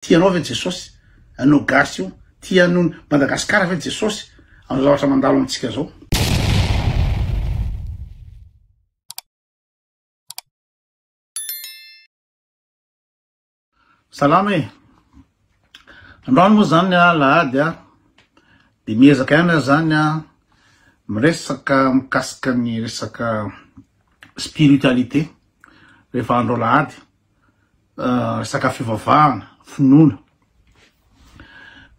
tianao ve Jesosy anao gasy io tianao Madagasikara ve Jesosy amin'ny zavatra mandalo amitsika zao. Salama e. Androany moa zany lahady de miezaka ihany zany miresaka mikasika ny resaka spiritualité rehefa andro lahady resaka fivavahana finoana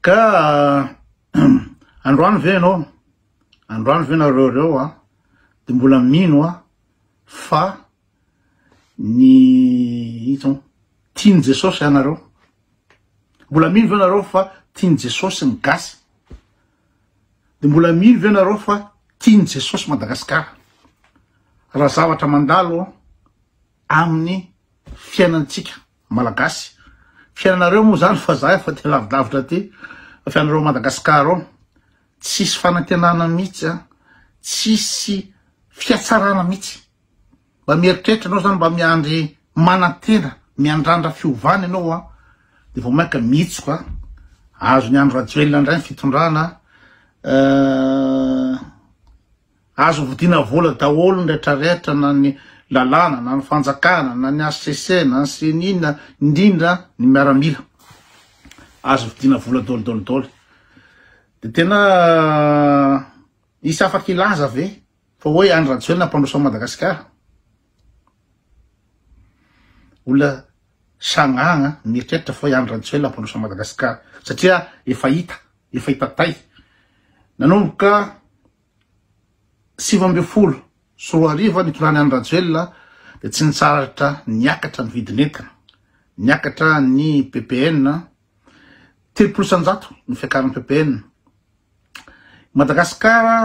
ka androany ve nareo de mbola mino fa ny tiany Jesosy anareo mbola mino ve nareo fa tiany Jesosy ny gasy de mbola mino ve nareo fa tiany Jesosy Madagasikara raha zavatra mandalo amin'ny fiainantsika malagasy fiainanareo moa zany fa za efa te lavidavitra ty fiainareo Madagasikara ao tsisy fanantenana mihitsy tsisy fiatsarana mihitsy mba mieritreritra anao zany mba miandry manantena miandrandra fiovana ianao de vao maika mitsoka azo ny andro rajoelina indray ny fitondrana azo vodina vola daholo nretraretra na ny lalàna na ny fanjakana na ny ACC na ny senina indrindra ny miaramila azo vodina vola dôlidôlidôly de tena isy afaky ilaza ve fa hoe andro rajoelina mpandroso Madagasikara olona sagnagna mieritreritra fa andro rajoelina mpandroso Madagasikara satria efa hita tay nanomboka 7 so ariva nitonany andro rajoelina de tsy nitsaratra niakatra ny vidin'entana niakatra ny PPN 300 ny fiakaran'ny PPN Madagasikara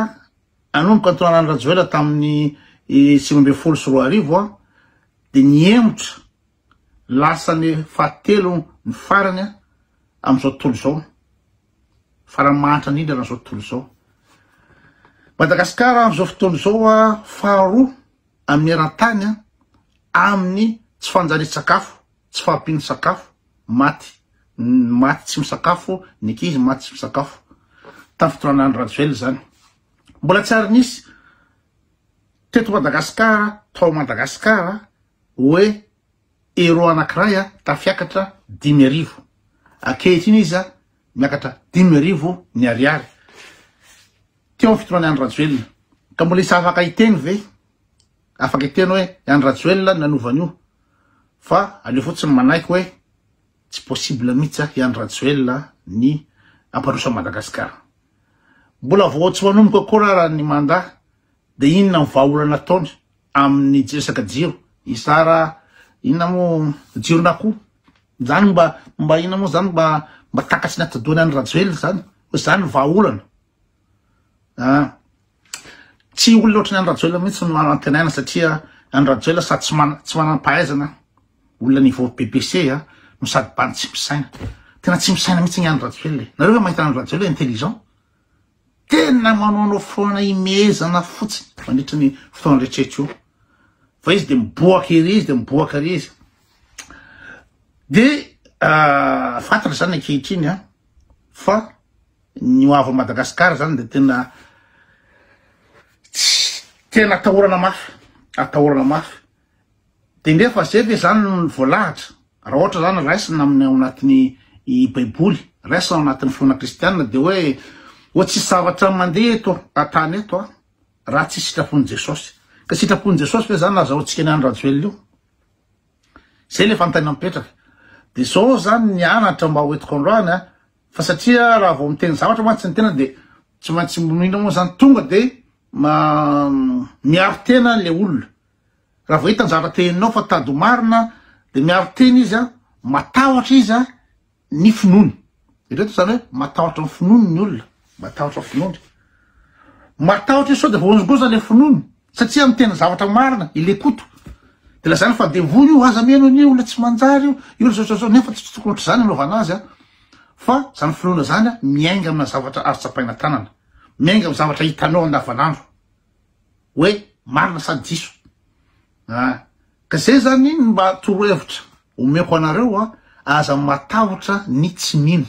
anomboka nitonany andro rajoelina tamin'ny 7 so arivo de niemotra lasany fahatelo ny farany am'izao tontolo zao farany mahantra indrindra am'izao tontolo zao Madagasikara am'izao fotoana zao faharoa amin'ny eran-tany amin'ny tsy fanjary sakafo tsy fahampiany sakafo maty tsy misakafo ny ankizy maty tsy misakafo tamin'ny fotoanandro rajoelina zany mbola tsy ary nisy teto Madagasikara tao Madagasikara hoe ero anankiray tafiakatra 10,000 akehitriny izy miakatra 10,000 ny ariary teo amin'ny fitonany andro rajoelina ka mbola isa afaka hiteny ve afaka hiteny hoe andro rajoelina nanovan'io fa aleo fotsiny manaiky hoe tsy possible mihitsy andro rajoelina ny ampandroso Madagasikara mbola vao tsy manomboka koa raha ny mandat de inona ny vahaolana ataony amin'ny resaka jiro isara inona mo jirona koa zany mba inona mo zany mba takatsy ny atadoany andro rajoelina zany hoe zany vahaolana tsy olona loatra ny andro rajoelina mihitsy no antenaina satria andro rajoelina sady tsy manam-pahaizana olona niveau BBC no sady bany tsy misaina tena tsy misaina mihitsy ny andro rajoelina nareo hoe mahita andro rajoelina intelligent tena manao foana imezana fotsiny mandritra ny fotoana rehetrrehetra io fa izy de miboaka ery izy de fantatra zany ankehitriny fa ny hoava Madagasikara zany de tena atahorana mafy de ndefa zay ve zany ny voalahatra raha ohatra zany raisina amin'ny anatin'ny baiboly raisina anatin'ny finoana kristianina de hoe tsy zavatra mandeha eto atany eto raha tsy sitrapony Jesosy ka sitrapony Jesosy ve zany azahoantsika ny andro rajoelina io zay le fantany mipetraka de zao zany ny anatra mba hoentiko androany fa satria raha vao miteny zavatra mantsy ny tena de tsy maintsy minona moa zany tonga de miaro tena le olona raha vao hita ny zavatra teninao fa tady marina de miaro tena izy matahotra izy ny finoany ireto zany hoe matahotra ny finoany ny olona matahotra finoany matahotra izy sao de vongoza le finoany satria miteny zavatra marina ilekoto de la zany fa devoy io aza meno ny olona tsy manjary io olona nefa tsy tokony ohatry zany anaovana azy fa zany finoana zany miainga amina zavatra azo-tsapaina tanana miainga amin'ny zavatra hitanao andavanandro hoe marina sady diso ka zay zany mba torohevitra omeko anareo aza matahotra ny tsy mino,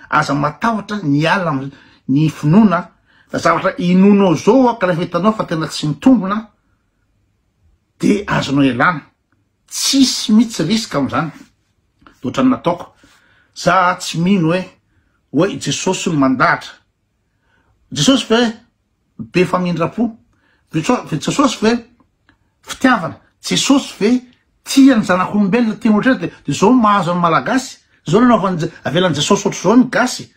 aza matahotra ny ala ny finoana, zavatra inonao zao ka rehefa hitanao fa tena tsy mitombona de azonao ialana, tsisy mihitsy risika am'izany. Dohatra ny nataoko za tsy mino hoe Jesosy no mandahatra, Jesosy ve be famindrapo, Jesosy ve fitiavana, Jesosy ve tia ny zanak'olombelona tia ohatrany de zao mahazo amin'ny malagasy, zao nanaovany avelan'ny Jesosy ohatr' zao ny gasy,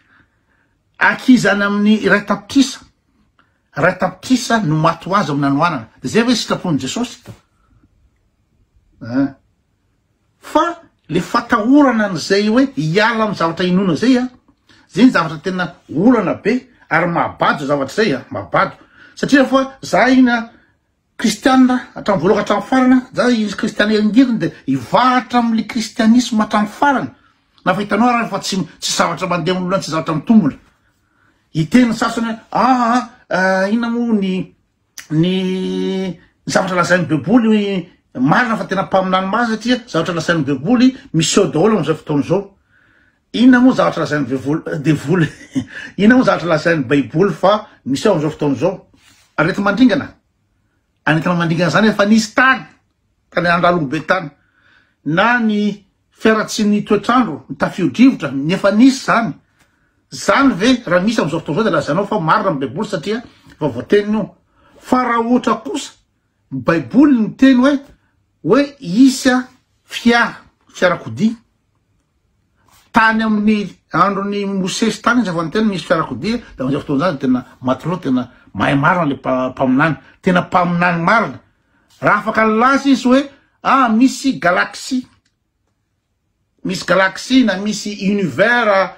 akizany amin'ny iray tapitrisa no maty ho azy amin'ny anoanana, de zay ve sitrapon'ny Jesosy? Fa le fatahorana n'izay hoe hiala amin'ny zavatra inona zay zay ny zavatra tena olana be ary mahabado zavatra zay mahabado, satria fa za ina kristianina hatramin'ny voaloha hatramin'ny farana, za izy kristiana angiriny de hivahatra amin'le kristianisme hatramin'ny farana, na fa hitanao raha fa tsy zavatra mandeha amin'olona, tsy zavatra mitombona. Hiteny sasany ina moa ny zavatra lazain'ny beboly marina fa tena mpaminany mazy satria zavatra lazain'ny beboly miseo daholo am'izay fotoana zao. Inona moa zavatra lazain'ny devoly inona moa zavatra lazain'ny baiboly fa miseo am'izao fotoana zao? Arety mandringana, anetana mandringana zany efa nisy tany andalombe tany, na ny fiaratsy ny toetrandro ny tafio-drivotra ny efa nisy zany ve raha misy am'izao fotoana zao de lazainao fa marina amin'ny baiboly satria fa voateniny io. Fa raha ohatra kosa baiboly ny teny hoe isa fiarakodia tany amin'ny andron'ny Mosesy tany izy fa ny tena misy fiarakodia, da am'izay fotoana zany tena matilo, tena mahay marina le mpaminany, tena mpaminany marina. Raha afaka laza izy hoe misy galaxie na misy univers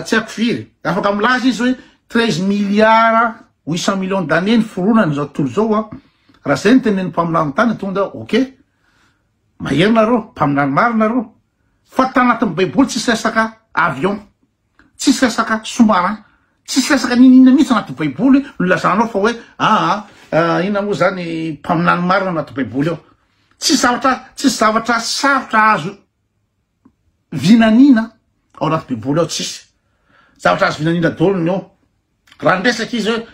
tsy haiko firy, afaka milaza izy hoe 13 milliards d'années ny foronany zao tontolo zao raha zay ny tenen'ny mpaminany tany tonga ok, maherina reo, mpaminany marina reo. Fa tanatin'ny baiboly tsisy resaka avion, tsisy resaka sous-marin, tsisy resaka ninina mihitsy anaty baiboly no lazanao fa hoe ina moa zany mpaminany marina anaty baiboly ao. Tsisy zavatra sarotra azo vinanina ao anaty baiboly ao, tsisy zavatra azo vinanina daholo ny ao. Raha nresaka izy hoe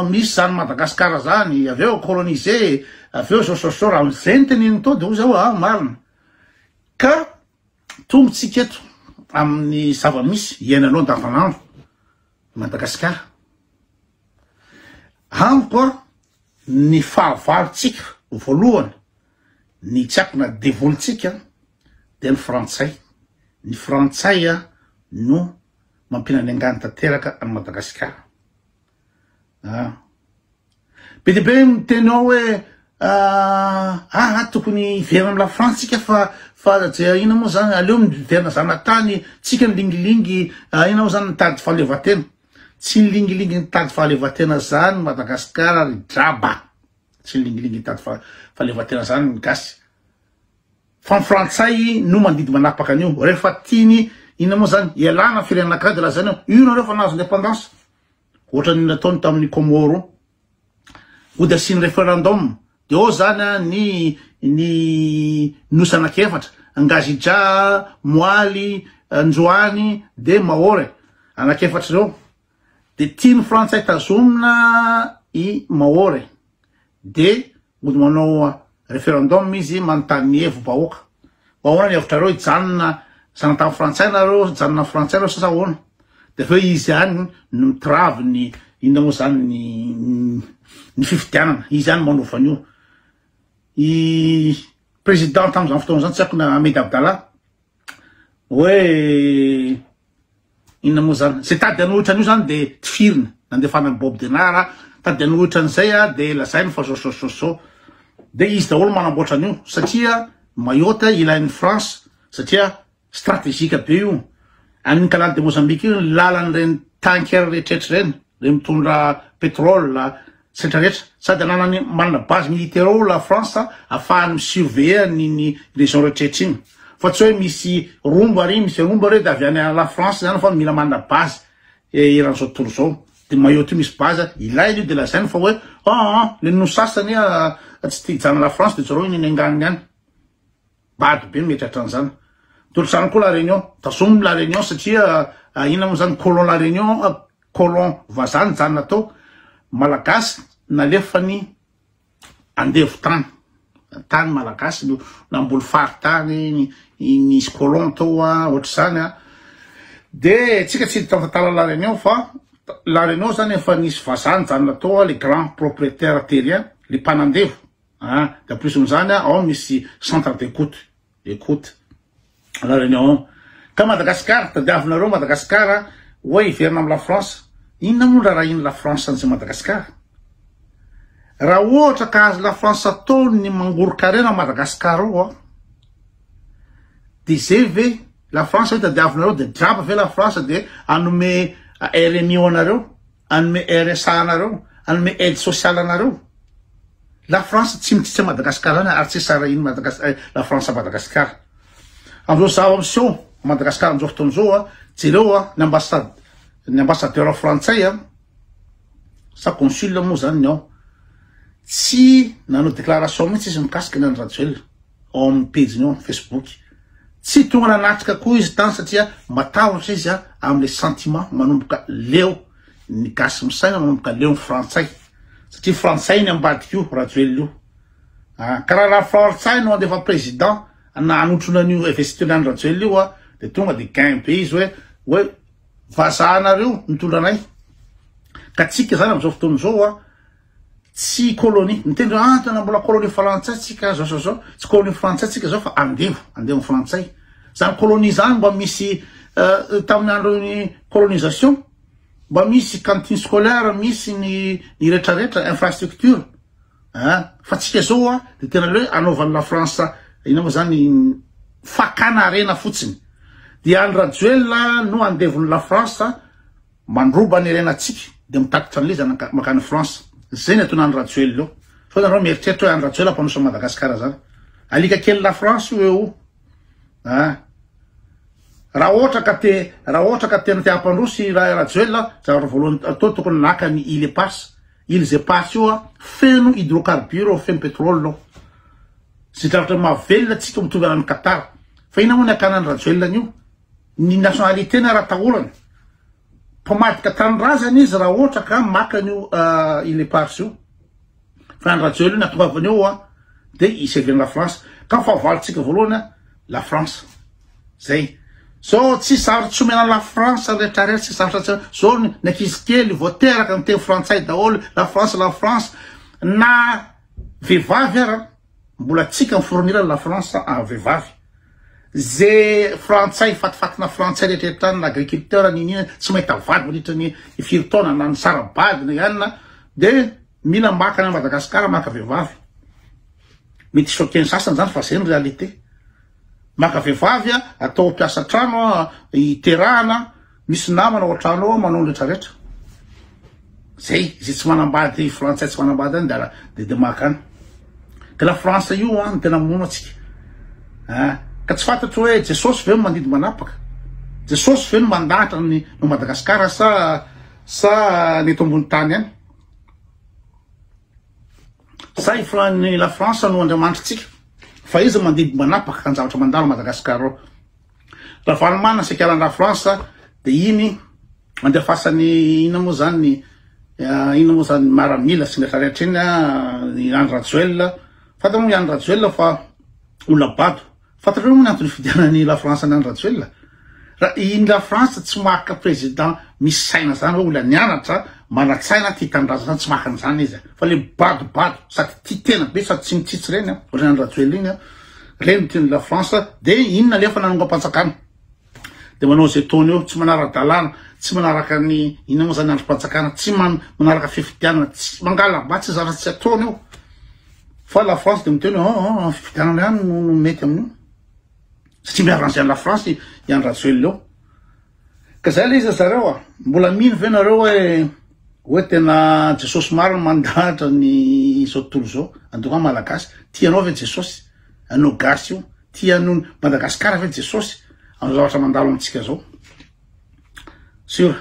misy zany Madagasikara zany, aveo colonisé, aveo zao raha zay ny teneniny to de zao marina. Ka tombotsika eto amin'ny zava-misy iainanao andavanandro Madagasikara, amiko ny fahavalontsika voalohany, ny tsy haiko na devolontsika de ny frantsay. Ny frantsay no mampinany angany tanteraka any Madagasikara. Be de be miteny ao hoe tokony hiverina amin'ny la France tsika fa ina moa zany aleo miverina zanatany tsika ny lingilingy, ina moa zany nitady fahaleovatena. Tsy ny lingilingy nitady fahaleovatena zany Madagasikara ry draba, tsy ny lingilingy nitady fahaleovatena zany ny gasy, fa ny frantsay no mandidy manapaka an'io. Rehefa tiany ina moa zany ialana firenena anankiray de lazany io nareo fa nahazo indépendance, ohatra ny nataony tamin'ny Comoro ho de asiny référendum de zany ny nosy anankiefatra, Ngazija, Moaly, Njoany de Maore, anankiefatra reo. De tiany frantsay tazomina i Maore de mody manao référendum izy manontany hevo-bahoaka. Ahoana ny hevitra reo hijanona zanatany frantsay nareo, janona frantsay reo sasa ahoana. De fe izy any no mitrave ny ina moa zany ny fifidianana, izy any manova an'io. I président tam'izany fotoana zany tsy haiko na Ahmed Abdallah hoe ina moa zany zay tady anohitra an'io zany de tifirina nandefana ny Bob Denara, tady anohitra an'izay de lazainy fa so de izy daholo manamboatra an'io satria maillota ilain'ny France, satria stratégique be io. Amin'ny kalany de Mozambique io lalan'ireny tanker rehetrarehetra reny, re mitondra pétrole rehetrarehetra, sady ananany manana base militaire ao la France afahany misurveiller ny région rehetrarehetra iny. Fa tsy hoe misy romba re de avy any la France zany fa mila manana base eran'izao tontolo zao. De maillot io misy base ilainy io de lazainy fa hoe le no sasany tsy te hijana la France de zareo iny anganiny any. Bady be mieritratra an'izany. tolotrano koa la Réunion tasomy la Réunion satria ina moa zany colon la Réunion colon vazany zany natao malagasy nalefany andevo tany malagasy namboly faritany nisy colon tao ohatry zany de tsika tsy tafantala la Réunion fa la Réunion zany efa nisy vazany zany natao les grands propriétaires terriens les mpanandevo de plus zany ao misy centre d'écoute la Réunion ka Madagascar tadiavinareo Madagascar hoe iverina am la France inona moa raha iny la France an'izay Madagascar raha ohatra ka azy la France ataony mangorokarena Madagascar ao de zay ve la France hoe tadiavinareo de draba ve la France de anome RMI anareo anome RSA anareo anome aide sociale anareo la France tsy mitsitsy Madagascar any ary tsy sara iny la France à Madagascar amizao zava-miseho Madagascar amizao fotoana zao jereo ny ambassadeur frantsay sa consul moa zany ny ao tsy nanao déclaration mihitsy izy mikasika ny Rajoelina ao amin'ny page-ny ao Facebook tsy tonga nanatrika koa izy tany satria matahotra izy am'le sentiment manomboka leo ny gasy misaina manomboka leo ny frantsay satria frantsay ny ambadiky io Rajoelina io karaha la frantsay no andefa président na anotrona an'io investiture any Rajoelina io de tonga de gain pays hoe vazahanareo mitondra anay ka tsika zany amizao fotoana zao tsy colonie mitendry tana mbola colonie frantsay tsika zao tsy colonie frantsay tsika zao fa andevo frantsay zany colonie zany mba misy tamin'ny andron'ny colonisation mba misy cantine scolaire misy ny retraretra infrastructure fa tsika zao de tena le anaovan'ny la France ina moa zany fakana arena fotsiny de any Rajoelina no andevon'ny la France mandroba ny arenatsika de mitakitra an'le zany makany France zay ny ataonany Rajoelina io fa nareo mieritreritra hoe any Rajoelina mpanosa Madagascar zany alika kely la France eo raha ohatra ka tena te hampandrosy Rajoelina zavatra voalohany atao tokony naka ny île Eparses io feno hydrocarbure feno pétrole zay zavatra mahavelona tsika mitovy anany Qatar fa ina moa ny akanany Rajoelina io ny nationalité na raha tahorany mpamadika tanorazany izy raha ohatra ka maka an'io île Eparses io fa any Rajoelina io natongavany eo de iserveny la France ka fahavalontsika voalohany la France zay so tsy sarotra tsy omena la France rehetrarehetra tsy sarotra zao ny ankizy kely voateraka miteny frantsay daholo la France na vehivavy ara mbola tsika mifournira la France vehivavy zay frantsay fatifatina frantsay rehetrarehetra any l'agriculteur ninina tsy mahita vady mandritra ny firy taona na ny sarabady na ianina de mila maka na Madagascar maka vehivavy mety isokeny sasany zany fa zay ny réalité maka vehivavy atao mpiasa trano iterahana misy namana ao trano ao manao rehetrarehetra zay tsy manambady frantsay tsy manambady any de maka any ka la France io ny tena mono atsika ka tsy fantatry hoe Jesosy ve mandidy manapaka Jesosy ve no mandahatra no Madagascar sa ny eto ambony tany any sa ifrany la France no andriamanitra fa izy mandidy manapaka kan zavatra mandalo Madagascar ao raha vanomana sekaran la France de iny andefasany ina moa zany maramila sy rehetrarehetra iny any Rajoelina fata moa any Rajoelina fa olona bado fatareo moa ny antony fidianany la France any Rajoelina raha iny la France tsy maka président misy saina zany hoe olona nianatra manatsaina ty tandraza zany tsy maka an'izany izy fa le bado sady ty tena be sady tsy mitsitsy reny ohatry any Rajoelina iny reny teny la France de inona lefa nanonga-panjakana de manao zay taony eo tsy manara-dalàna tsy manaraka ny ina moa zany androm-panjakana tsy manaraka fifidianana tsy mangalabatsy zavatra tsy ataony eo fa la France de miteny fifidianana ihany no mety amin'io satria miaran'izay any la France iany Rajoelina eo ka zay le izy zareo mbola mino ve nareo hoe tena Jesosy maro mandahatra ny zao tontolo zao andoka malagasy tianao ve Jesosy anao gasy io tianao Madagascar ve Jesosy am'y zavatra mandalo amitsika zao sur